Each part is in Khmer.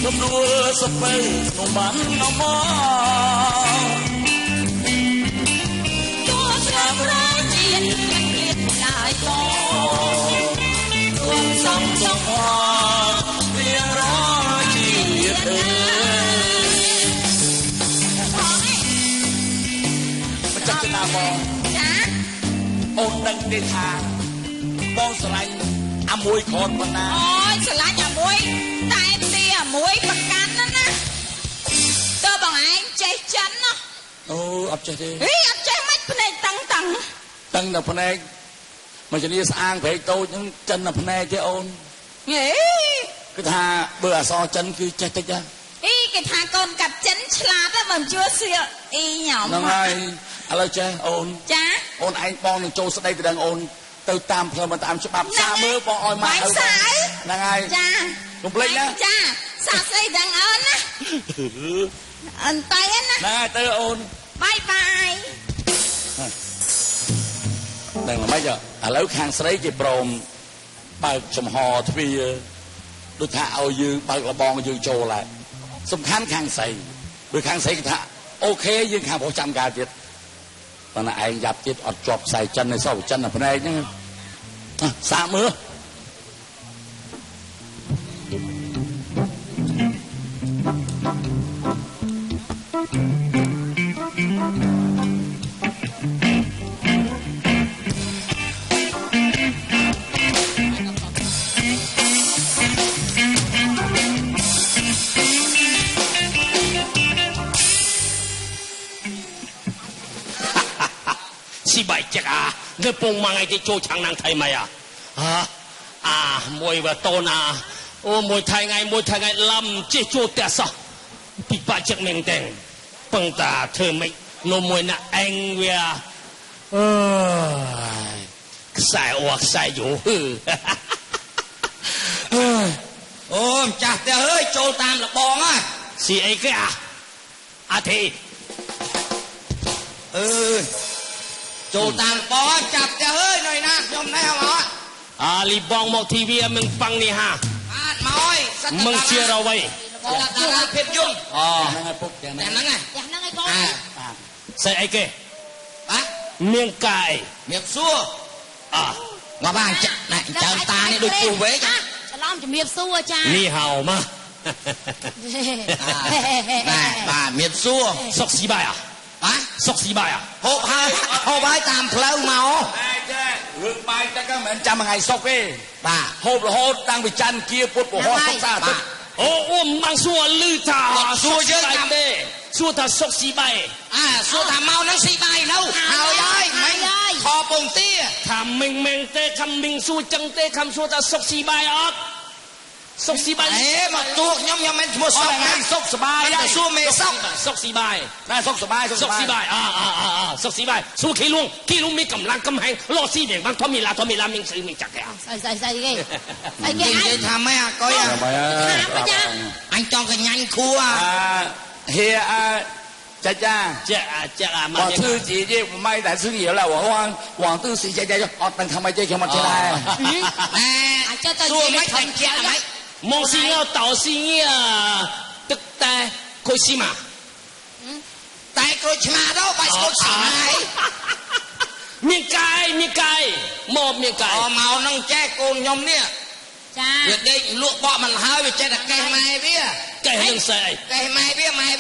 Nôm đua sập bay nôm bắn nôm mò đua sập ra chiến biệt lại to cuồng sóng sóng hoa tiếng gió chỉ thế mà chắc chắn là bò ôn đăng đi thang bong sờ lạnh mùi khôn mà na ôi sờ lạnh nhà mùi tại muối bạc can đó nè, tôi bằng anh chơi chắn nó. Ấp chơi đi. Ý ấp chơi mấy phần này tăng là phần này, mà cho đi sang phải tôi những chân là phần này chứ ôn. Nghĩ. Cái thà bữa so chân cứ chơi tích ra. Ý cái thà con cặp chân là đó mà chưa xưa. Ý nhóm. Năm nay, alo chơi ôn. Chá. Ôn anh bong đừng trôi sang đây từ đang ôn. Từ tam phơi mà tam cho bắp xa mưa bong oi mà. Bánh sải. Năm nay. Chá. Cùng lên đó. Chá. Sao xây đang ơn á ơn tay á nè tới ôn bye bye đang là mấy giờ lấy khang sấy chị prom bao chùm hò thì đôi thả ao dư bao là bong dư trồ lại xung khán khang sấy đôi khang sấy thả ok dương khang 100 ca chết còn là anh dập chết ọt chọp xài chân này sau chân là phần này nhá xa mưa si bảy chắc à người bông mang ai đi chỗ chẳng năng thay mày mùi và tôn mùi thay ngày làm chế chỗ tẹt sao bị bà chắc mình tên bông ta thơ mình nó mùi nạ anh về sai hoặc sai dụ chà tè ơi chỗ tam là bong á si ấy cái thì chỗ tam bó chặt tè ơi nơi nè nhom này hả li bong một tivi mình băng đi ha mỏi mình chia đâu vậy là phết dung nè nắng này con sai ấy cái miếng cài miếng xua mà bà này chờ ta đi đôi chiều về cha làm cho miếng xua cha ni hào mà này bà miếng xua sọc xí bài sọc xí bài hộp hai tam phơi màu rước bài ta các mẹ trăm ngày sọc đi bà hộp là hộp đang bị chăn kia phút của họ sọc ra mang xua lư thả xua chứ xua thả sọc xí bài xua thả mau nó xí bài đâu hào ơi mình kho bông tia thả mình tê khăm mình xua chân tê khăm xua thả sọc xí bài សុកស៊ីបាយមកទួខ្ញុំមិនឈ្មោះសុកណាសុកសបាយតែសួរមេសុកស៊ីបាយណាសុកសបាយសុកស៊ីបាយសុកស៊ីបាយសួរគីលួងមានកម្លាំងកំហែងលោស៊ីវិញបានធម្មតាមានស្អីមានចាក់គេស្អីគេនិយាយថាម៉េចអាកុយអញចង់កញ្ញាញ់ខួហេ佳佳，我自己也不买，但是有了往都是佳佳，我等他们这看不起来。说没看见没？莫是要导师呀，得带开始嘛？带开始嘛都把开始嘛？មានកាយមកមានកាយមកនឹងចេះកូនខ្ញុំនេះចាវាដេកលក់បកមិនហើយវាចេះតែកេះម៉ែវាកេះនឹងស្អីកេះម៉ែ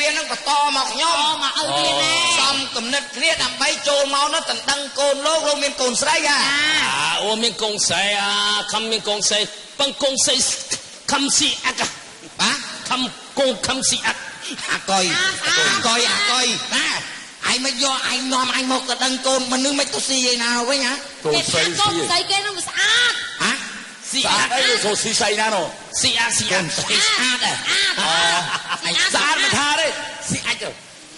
វានឹងបន្តមកខ្ញុំមកឲ្យវាណែសំគំនិតគ្នាដើម្បីចូលមកនោះតណ្ដឹងកូនលោកមានកូនស្រីអូមានកូនស្រីខំមានកូនស្រីប៉ងកូនស្រីខំស៊ីអាក់បាទខំស៊ីអាក់អាកុយណាឯងមិនយកឯងនាំឯងមកតដឹងកូនមនុស្សមិនទៅស៊ីឯណាវិញហ៎កូនស្រីគេនឹងវាស្អាតស៊ីអាអីចូលស៊ីស្អីណានោះស៊ីអាស្អាតស្អាតស្អាតមិនថាទេស៊ីអាច់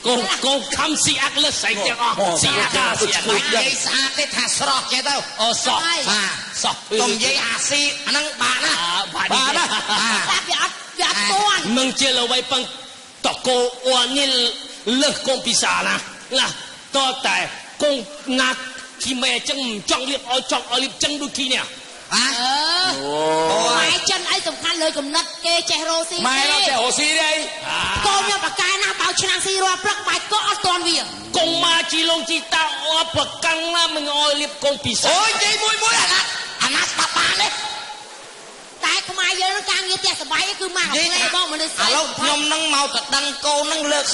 កូនខំស៊ីអាក់លើស្អីទាំងអស់ស៊ីអាក់និយាយស្អាតទេថាស្រស់ចេះទៅអូសោះកុំនិយាយអាស៊ីអាហ្នឹងបាក់ណាដាក់វាអត់ទាន់មិនជាល្បីប៉ឹងតកោអួននេះលើសកូនពិសាណាតតែកូនណាគីមេចឹងចង់លៀបឲ្យចង់ឲ្យលៀបចឹងដូចគីនេះម៉ែចិនអីសំខាន់លើកំណត់គេចេះរស់ស៊ីម៉ែរត់ចេះរស់ស៊ីទេកូនខ្ញុំបកកែណាបោឆ្នាំស៊ីរាល់ព្រឹកបាយក៏អត់ទាន់វាកុំមកជីឡុងជីតាអត់ប្រកាំងណាមិនឲ្យលៀបកូនពិសាអូយនិយាយមួយអាណាស្ដាប់បានទេតែខ្មែរយើងនឹងការងារផ្ទះសបាយគឺមកផ្លេបងមនុស្សឥឡូវខ្ញុំនឹងមកទៅដឹងកូននឹងលើក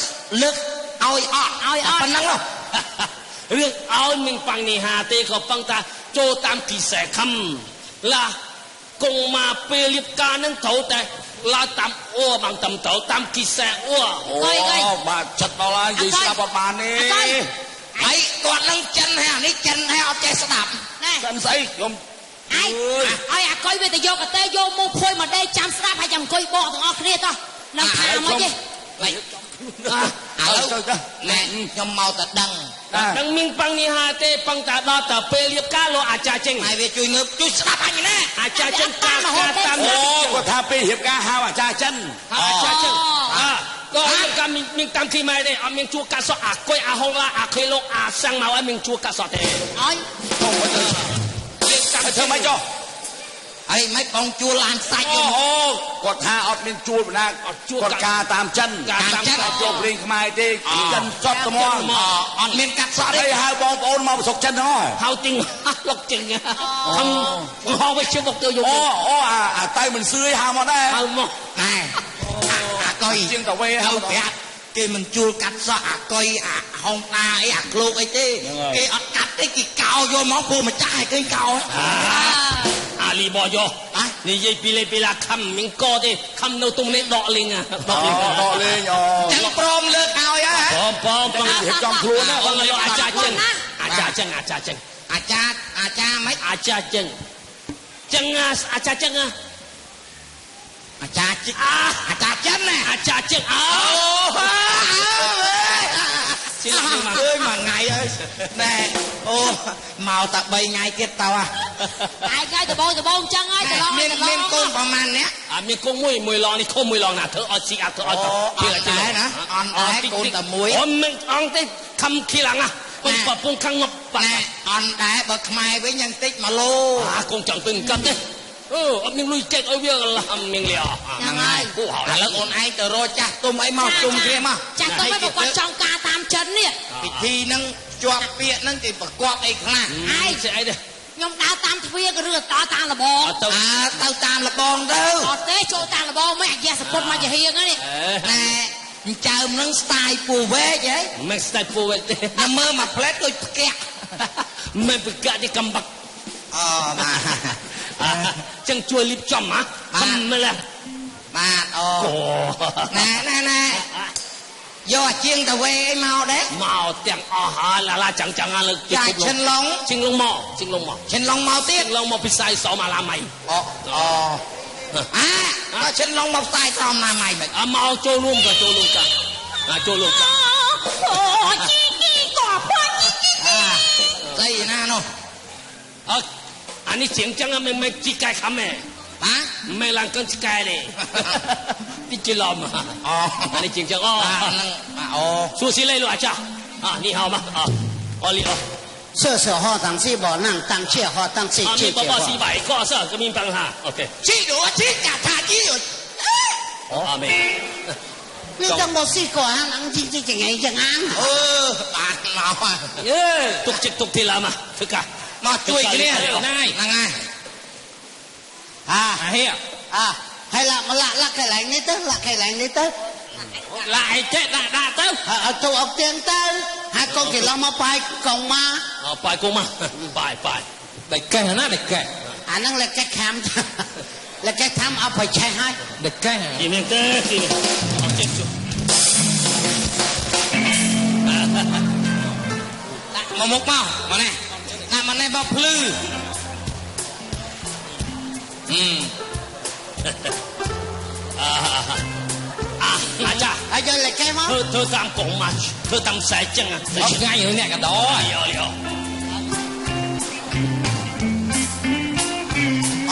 ឲ្យអត់ប៉ុណ្ណឹងរឿងឲ្យមិនបាំងនេះហាទេក៏ប៉ុន្តែចូលតាមពិសេសខំឡាកងមកពេលរៀបការនឹងត្រូវតែឡាតាមអួបានតាមគិសេអួអូបាទចិត្តដល់ហើយនិយាយស្ដាប់អត់បានទេហើយគាត់នឹងចិនហើយអានេះចិនហើយអត់ចេះស្ដាប់ណែចិនស្អីខ្ញុំហើយអាកុយវាទៅយកកតេយកមកភួយមកដេកចាំស្ដាប់ហើយចាំអង្គុយបកទាំងអស់គ្នាតោះនឹងថាមកទេឥឡូវណែខ្ញុំមកតែដឹងមានបាំងនេះហាទេប៉ុន្តែដល់តែពេលរៀបការលោកអាចារ្យចឹងហើយវាជួយងើបជួយស្ដាប់អញណាអាចារ្យចឹងតាមគាត់ថាពេលរៀបការហៅអាចារ្យចិនចឹងក៏ខ្ញុំមានតាមទីម៉ែទេអត់មានជួកាសអាកុយអាហុងឡាអាខេលោកអាសាំងមកឲ្យមានជួកាសទេអើយយើងតាមធ្វើម៉េចចុះអីមិនបងជួលឡានសាច់អូគាត់ថាអត់មានជួលបណ្ណាគាត់ការតាមចិនចូលភ្លេងខ្មែរទេចិនចត់ត្មងអត់មានកាត់សក់ទេហៅបងប្អូនមកប្រសុកចិនហ្នឹងហៅទីងលុកចឹងខំហៅវាជិះមកទៅយកអាតៅមិនសឿយហៅមកដែរហៅមកណែអាកុយជាងតវេហៅប្រាប់គេមិនជួលកាត់សក់អាកុយអាហុងតាអីអាក្លោកអីទេគេអត់កាត់ទេគេកោយកមកព្រោះម្ចាស់ឲ្យគេកោអាលីបយោនិយាយពីឡាខំមានកទេខំនៅទុំនេះដកលេងដកលេងចឹងព្រមលើកឲ្យហ៎បងរៀបចំខ្លួនណាបងយកអាចារ្យចឹងមិនអាចារ្យចឹងអាចារ្យចឹងអាចារ្យចឹងចឹងណាអាចារ្យចឹងណាអាចារ្យចឹងជិះមកឃើញមួយថ្ងៃហើយណែអូមកតែ3ថ្ងៃទៀតទៅថ្ងៃដបងអញ្ចឹងហើយមានកូនប្រហែលអ្នកមានកូនមួយឡងនេះខុំមួយឡងណាធ្វើអត់ស៊ីអាធ្វើអត់ពេលតែណាអន់តែកូនតែមួយអូមិនអងទេខំខីឡាំងណាពងខាងងាប់ណែអន់ដែរបើខ្មែរវិញយ៉ាងតិច1ឡូកូនចង់ពឹងកាត់ទេអត់មានលុយចែកឲ្យវាមានលះហ្នឹងហើយឥឡូវអូនឯងទៅរកចាស់ទុំអីមកជុំគ្នាមកចាស់ទុំឲ្យប្រកបចង់ការតាមចិននេះពិធីហ្នឹងជាប់ពាក្យហ្នឹងគេប្រកបអីខ្លះឯងស្អីទេខ្ញុំដើរតាមទ្វារក៏ឬទៅតាមលបងទៅតាមលបងទៅអត់ទេចូលតាមលបងមិនអាយ៉ាសពុតមកជាហៀងនេះណែចើមហ្នឹងស្ទាយពូវែកហីមិនស្ទាយពូវែកទេខ្ញុំមើលមកផ្លែតដូចផ្កាក់មិនផ្កាក់ទេកំបាក់បាទចឹងជួយលៀបចំហ៎ខំមើលបាទអូណែយកអាជាងតាវេអីមកដែរមកទាំងអស់ហើយឡាចាំងលើចាឈិនឡុងមកទៀតឈិនឡុងមកពីសាយសមអាឡាមៃអ ก็ฉันลองมาใส่ตอมมาใหม่แบบมาโจลุงกันโจลุงกันโจลุงกันโอ้จี้ก่อพ่อจี้ใส่หน้าเนาะอันนี้เสียงจังอะไม่จีไก่คำแม่ไม่ลังกันจีไก่เลยพี่จีลอมอันนี้เสียงจังสู้สิเลยลูกอาจารย์นี่好吗你好射手号当是无人当切号当是切宝宝是百个色革命帮哈 OK 记住我记假他记住阿妹你都冇試過啊人真係一樣麻煩督直督鐵啦嘛出街มาช่วยกันเนี่ยนายไงเฮียhay là mà lạ cái lạnh này tới lạ cái lạnh này tới lại chết đã tới tụ học tiền tới hai con kỳ long mà bài công ma bài công ma bài để kê hả để kê năng là cái khám là cái tham áp phải chạy hai để kê hả gì miền tây gì học chết chưa mà một bao mà này mà này bao plưอาจารย์อาจารย์เลยแกมั้งเธอตามกงมาเธอตามสายจังอ่ะง่ายอยู่เนี่ยกันดอเดี๋ยว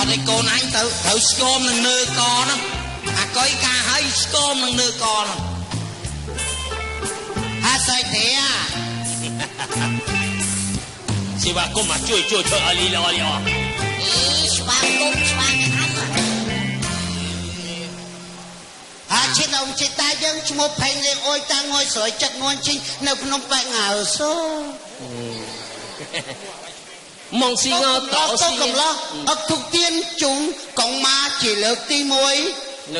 ở cô nãy thử scom nâng nơ co đó coi ca hơi scom nâng nơ co đó soi thếสิว่ากูมาช่วยเธออะไรแล้วchết ông chết ta dân một phèn lên ôi ta ngồi sỏi chặt ngon chinh nấu nông bạch ngào số mong xin ngao tỏ xin cầm lo thuộc tiên chúng cộng ma chỉ lực ti muối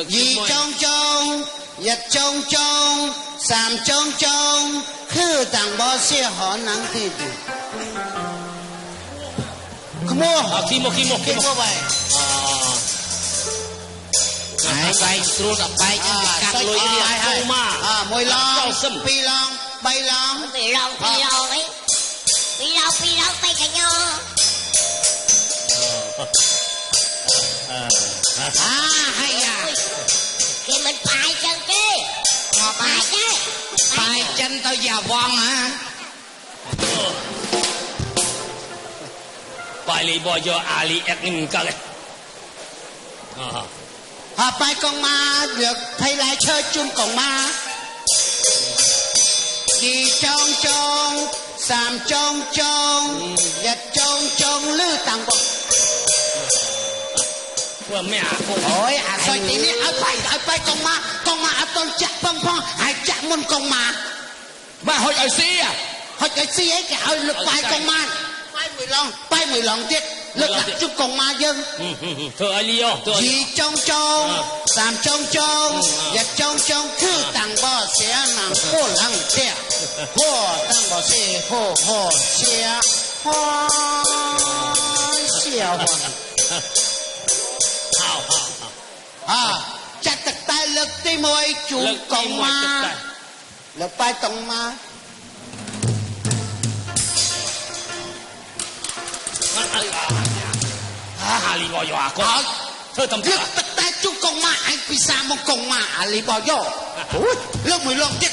gì trong nhật trong sàm trong khứ tàng bò xe họ nắng thì kim mua vậy bay trôi đập bay cắt lối đi câu ma môi long pi long bay long pi long ấy pi long bay cả nhau hay kì mình phải chân kia phải chứ phải chân tao già vong hả phải li bò cho ali ép mình cả đấy bài con ma được thầy lại chơi chung con ma đi trong sàm trong nhật trong lư tàng bộ vừa mẹ ôi rồi tí ní ở bài con ma ở tôn chặt phong hãy chặt môn con ma mà hồi ở xí hồi ở xí ấy cả lực bài con ma bài 10 lòng tiết lực đặt chút con ma dân thưa ai liêu gì trong sàm trong nhật trong cứ tàng bò xe nàng hô lăng xe hô tàng bò xe hô xe hoa xèo chặt tật tay lực tí môi chủ con ma lực bài con ma Ali bò dọa con thưa tầm lực tật tay chủ con ma anh bị sao một con ma Ali bò dọa lực 10 lòng tiết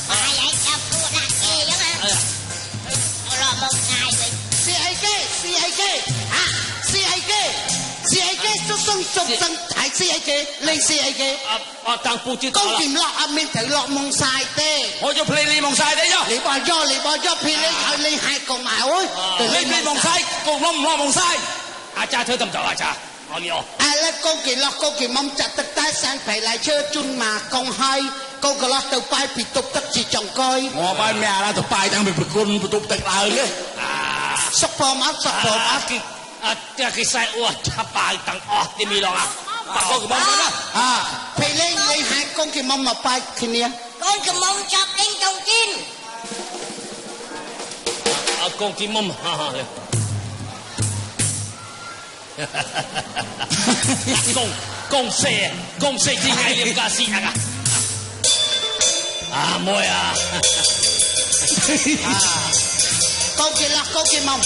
ai vậy chọc cô đặt kê giống hả rồi một ngày rồi CIK sung hãy CIK lên CIK tăng phụ chữ con tìm lọ mình thử lọ mông sai tê ôi cho play mông sai đấy nhá lý bò do phi lên hai con mà ôi lên mông sai cùng mông sai cha thưa tầm chợ cha là con kỳ mong chặt tất tay sang phải lại chơi chun mà con hai con có lo từ bài bị tục tất chỉ chồng coi bài mẹ là từ bài đang bị quân tục tất lại đấy sắp phom áp cái sai ua chắp bài tăng thì mi lòng bà con cái mong đó phải lên hai con kỳ mong mà bài kia nè con kỳ mong chọc đến trong kim con kỳ mong công xe thì ngày liêm ca sĩ à មួយ កូនគេឡោះកូនគេមក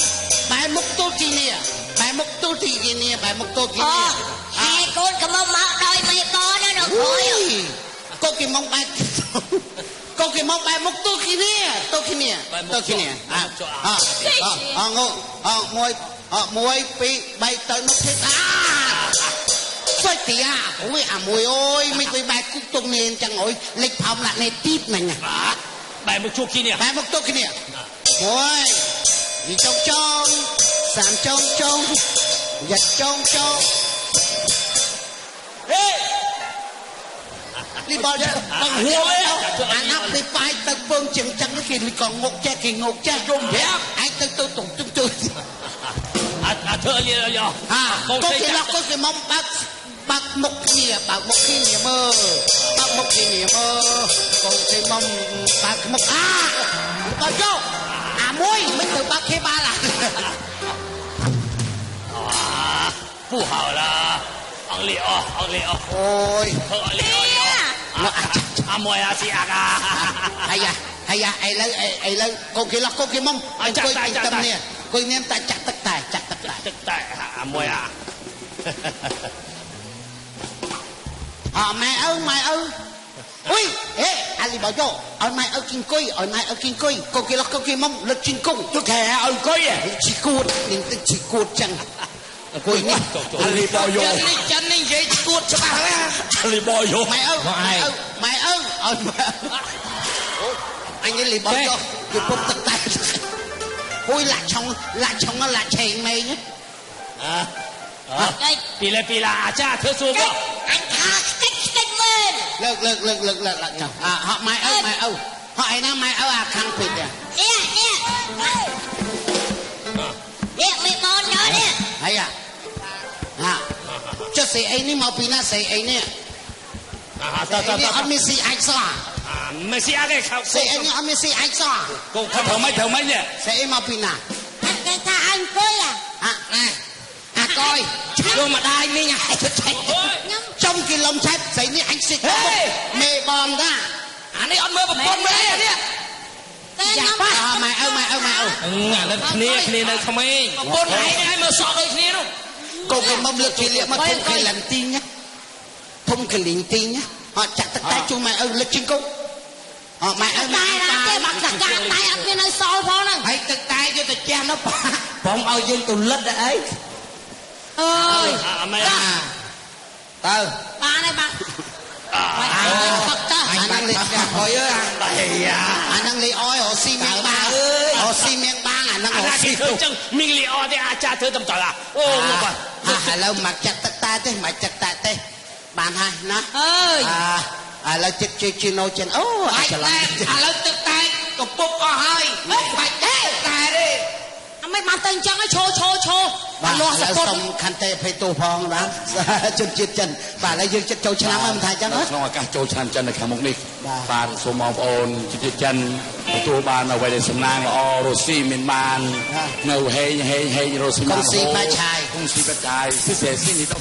បែរមុខទូលទីនេះបែរមុខទូលទីនេះបែរមុខទូលទីនេះហើយកូនក៏មកដោយមេបនណាលោកគ្រូកូនគេមកបែរកូនគេមកបែរមុខទូលទីនេះទូលទីនេះទូលទីនេះងូ1 2 3ទៅមុខទៀតសុយទីអូយមួយអូយមិនទៅបែរគុកទុំនេះអញ្ចឹងអូយលេខផោមលាក់នេះទីបមិញបែរមុខជួបគ្នាបែរមុខទូលគ្នា1 2ចុងចុង3ចុងចុង4ចុងចុងហេនេះបលបងហួរអាណាប់ទៅបាយទៅពងជាងចឹងគេក៏ងុកចេះគេងុកចេះយំប្រាប់ឯងទៅទុំធ្វើលៀលកូនគេឡោះកូនគេមកបាក់មុខគ្នាមើលបាក់មុខគ្នាមើលកូនគេមកបាក់មុខបើយកមួយមិនទៅបាក់គេបាន不好啦អង់គ្លេសអូយមួយអាស៊ីអាកាហើយឥឡូវកូនគេឡោះកូនគេមកអង្គុយតាមនេះគួយមានតែចាក់ទឹកតែមួយម៉ែអើអុយហេអាលីបោយោឲ្យម៉ែអើគិងគុយកូនគេឡោះកូនគេមកលឹកជិងគុំទុកខែឲ្យអង្គុយជីគួតនឹងទឹកជីគួតចឹងអង្គុយនេះអាលីបោយោចិននេះនិយាយឈួតច្បាស់ណាអាលីបោយោម៉ែអើឲ្យម៉ែអញលីបោយោគឺពុកទឹកតែហួយលាក់ឆុងលាក់ឆេងម៉េងពីឡាអាចារ្យធ្វើសួរក៏អញថាខ្ទេចមើលលើកចាំហក់ម៉ែអើហក់ឯណាម៉ែអើអាខាងពេកនេះមេបនញ៉នេះហើយចុះស្អីអីនេះមកពីណាស្អីអីនេះតើអត់មានស៊ីអាចសោះមិនស៊ីអាចខោស្អីអីនេះអត់មានស៊ីអាចសោះកូនធ្វើម៉េចនេះស្អីអីមកពីណាគេថាអង្គុយអាកយយកម្ដាយមីងចំគីឡុំឆែបស្អីនេះអញសិចមេបងតាអានេះអត់មើលប្រពន្ធមែននេះយ៉ាប៉ាម៉ែអើអានេះគ្នានៅក្មេងប្រពន្ធឯងឲ្យមើលសក់ដូចគ្នានោះកូនគេមកលើកជាលៀកមកធំគេលិនទីណាធំគេលីងទីណាអត់ចាក់ទឹកតែជុំម៉ែអើលើកជាងកូនម៉ែអើតែគេបាក់តកាតែអត់មានឲ្យសល់ផងហ្នឹងហើយទឹកតែយកទៅជះនោះបងឲ្យយើងទៅលិតអីអើយម៉ែទៅបានហើយបាទអាហ្នឹងលេខអើយអាហ្នឹងលេខអើយអូស៊ីមៀងបាអើយអូស៊ីមៀងបាអាហ្នឹងអូស៊ីទៅចឹងមីងលេខអទេអាចារ្យធ្វើតំតើអូមកបាទឥឡូវមកចាក់ទឹកតែទេមកចាក់តែទេបានហើយណាអើយឥឡូវចិត្តជីណូចិនអូអាចឡែឥឡូវទឹកតែកំពុកអស់ហើយបាច់ទេតែទេអមិនបានទៅអញ្ចឹងឈោបាទលាស់សពុតសុំខន្តីអភ័យទោសផងបាទជនជាតិចិនបាទឥឡូវយើងចិត្តចូលឆ្នាំហើយមិនថាអញ្ចឹងក្នុងឱកាសចូលឆ្នាំចិននៅខាងមុខនេះបាទសូមបងប្អូនជាតិចិនទទួលបានអ្វីដែលសំណាងល្អរស់ស៊ីមានបាននៅហេងរស់ស៊ីមានកុំស៊ីបាច់ឆាយពិសេសនេះទៅ